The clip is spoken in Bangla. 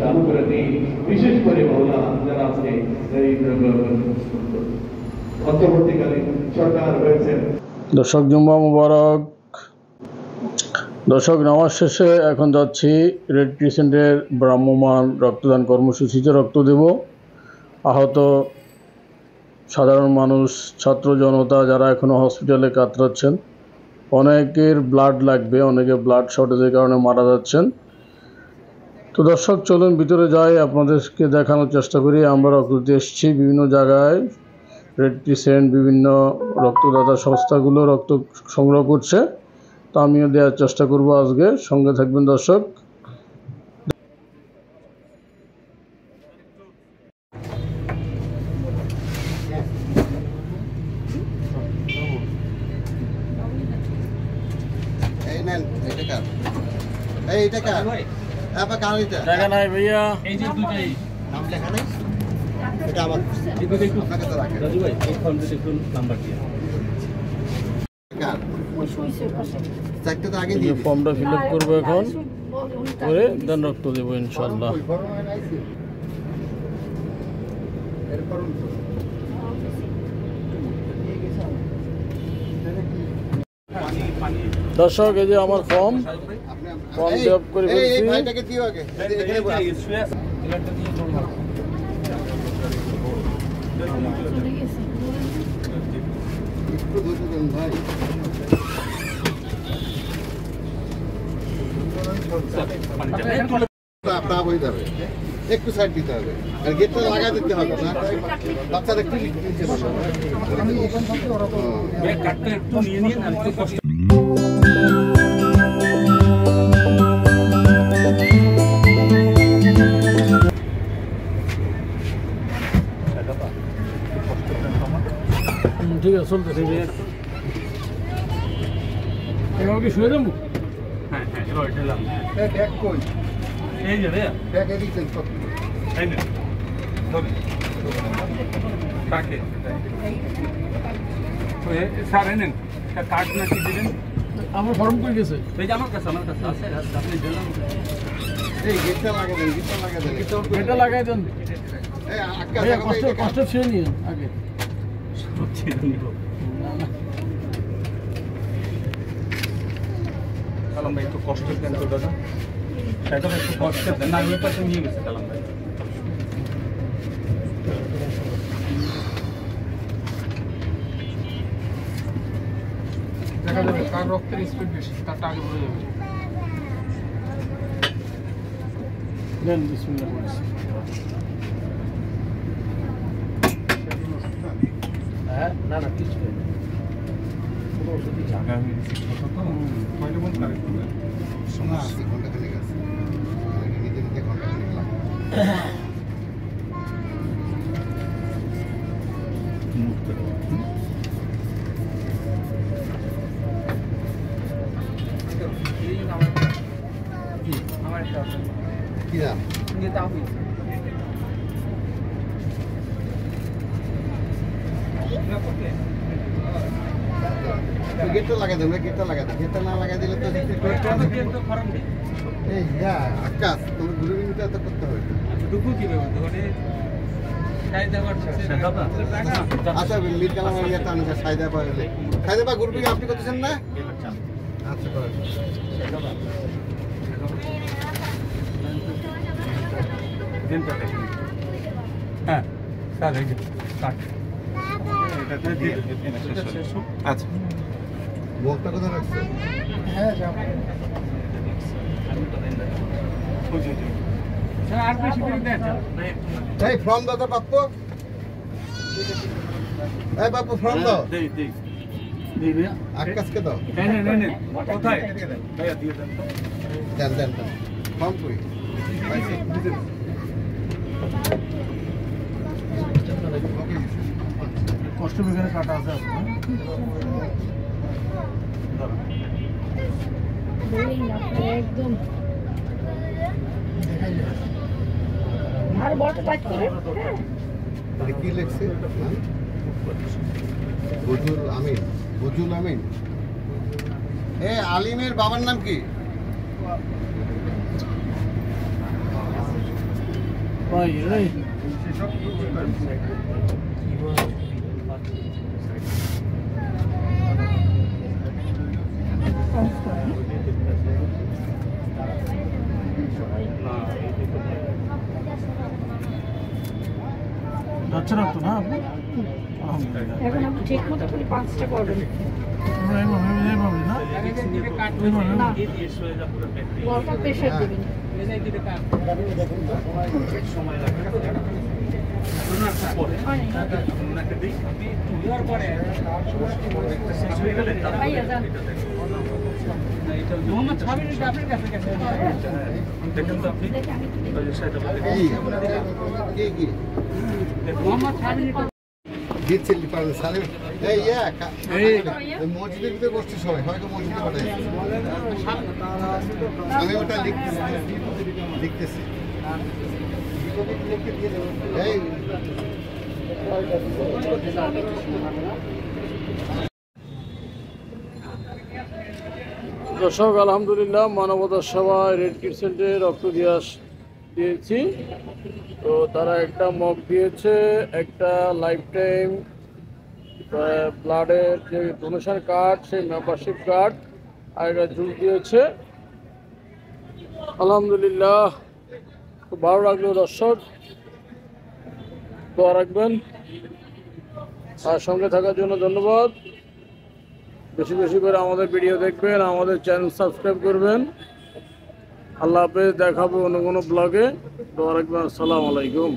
চালু করে দিই, বিশেষ করে মহলা যারা আজকে এই অন্তর্বর্তীকালীন সরকার হয়েছেন। দর্শক জুম্মা মুবারক। দর্শক নামাজ শেষে এখন যাচ্ছি রেড ক্রিসেন্টের ভ্রাম্যমাণ রক্তদান কর্মসূচিতে রক্ত দেব। আহত সাধারণ মানুষ, ছাত্র জনতা যারা এখনও হসপিটালে কাতরাচ্ছেন, অনেকের ব্লাড লাগবে, অনেকে ব্লাড শর্টেজের কারণে মারা যাচ্ছেন। তো দর্শক চলুন ভিতরে যাই, আপনাদেরকে দেখানোর চেষ্টা করি। আমরা রক্ত দিতে এসেছি বিভিন্ন জায়গায়, রেড ক্রিসেন্ট বিভিন্ন রক্তদাতা সংস্থাগুলো রক্ত সংগ্রহ করছে, তো আমিও দেওয়ার চেষ্টা করব আজকে। সঙ্গে থাকবেন দর্শক। দেখা নাই ভাইয়া, এই যে দুটাই নাম লেখা নাই, এটা আমার আপনাকে তো রাখেন রাজু ভাই, এই ফর্মটা একটু নাম্বার দিয়ে চারটে তো আগে দিয়ে ফর্মটা ফিল আপ করবো এখন, করে দেন রক্ত দেবো ইনশাল্লাহ। দর্শক এই যে আমার ফর্ম ফিল আপ করে ফেলছি। ভাইটাকে দিও আগে, এখানে শুয়ে আছে এলাটা দিয়ে জোর মারো। একটু ধরে দেন ভাই, আপনার হয়ে যাবে, একটু সাইড দিতে হবে, আর গেটটা লাগাই দিতে হবে না, বাচ্চারা একটু নিচে বসে কাটটা একটু নিয়ে নিয়ে না, একটু কষ্ট। ঠিক আছে চলতেছে, এবার কি শুয়ে যাবো? হ্যাঁ হ্যাঁ, এবার দিলাম। ব্যাগ কই? এই যে ভাইয়া ব্যাগ এদিকেন সব, এই নে ধরে কাকে তো স্যার এনেন কার্ড না কি দিবেন? আমার ফর্ম কই গেছে? এই যে আমার কাছে আছে, আপনি দিলাম। এই গেটটা লাগাই দেন, গেটটা লাগাই দেন, এটা লাগাই দেন। এই আটকা ভাইয়া কষ্ট ছেড়ে নিন আগে। কালাম ভাই একটু কষ্ট দেন তো দাদা, সেটা একটু কষ্ট দেন না, ওই পাশে নিয়ে গেছে কালাম ভাই। দেখা যাবে কার রক্তের স্পিড বেশি, তারটা আগে বলে যাবে। দেন বিসমিল্লাহ বলেছি। হ্যাঁ না না কিছু নেই, কোনো ওষুধই জায়গা হয়ে গেছে ছোট তো, কয়টা বন্ধ করে শোনা আছে ঘন্টা খানিক আছে, নিজে নিজে ঘন্টা খানিক লাগে। কি নাম? গেটটা লাগাই দেন, গেটটা লাগাই দেন, গেটটা না লাগাই দিলে তো এই আকাশ তুমি ঘুরে মিনিট এত করতে হবে। ঢুকু কিভাবে আচ্ছা মিট কালাম ইয়েটা আনুন সাইদা পাইলে সাইদা বা গ্রুপিং আপনি করতেছেন না? আচ্ছা করেন। হ্যাঁ স্যার এই যে কাট এটাতে দিয়ে আচ্ছা বলটা কোথায় রাখছে? হ্যাঁ যাব স্যার আর বেশি করে দেন। এই ফর্ম দাও তো বাপ্পু, এই বাপ্পু ফর্ম দাও। দেই দেই দেই ভাইয়া, আকাশকে দাও। নেন নেন নেন কোথায় ভাইয়া দিয়ে দেন তো, দেন দেন ফর্ম কই কষ্ট বেগানে কাটা আছে একদম কি লিখছে? বজুল আমিন, বজুল আমিন। আলিমের বাবার নাম কি? ভাই এই সেসব যাচ্ছে না তো না আপনি আলহামদুলিল্লাহ এখন আপনি ঠিক মতো করে 5টা করবেন আমরা এইভাবে না না বলটা প্রেশার দিবেন ভাইয়া যান দেখেন তো আপনি দিচ্ছিলি পারলে সালে এই মসজিদের ভিতরে বসছে সবাই হয়তো মসজিদে পাঠাই আমি ওটা লিখতেছি এই দর্শক আলহামদুলিল্লাহ মানবতা সেবায় রেড ক্রিসেন্টে রক্ত দিয়েছি তো তারা একটা মগ দিয়েছে একটা লাইফ টাইম ব্লাডের যে ডোনেশন কার্ড সেই মেম্বারশিপ কার্ড আর একটা জুস দিয়েছে আলহামদুলিল্লাহ খুব ভালো লাগলো দর্শক দোয়া রাখবেন আর সঙ্গে থাকার জন্য ধন্যবাদ বেশি বেশি করে আমাদের ভিডিও দেখবেন আমাদের চ্যানেল সাবস্ক্রাইব করবেন আল্লাহ হাফেজ দেখাবো অন্য কোনো ব্লগে দোয়া রাখবেন আসসালামু আলাইকুম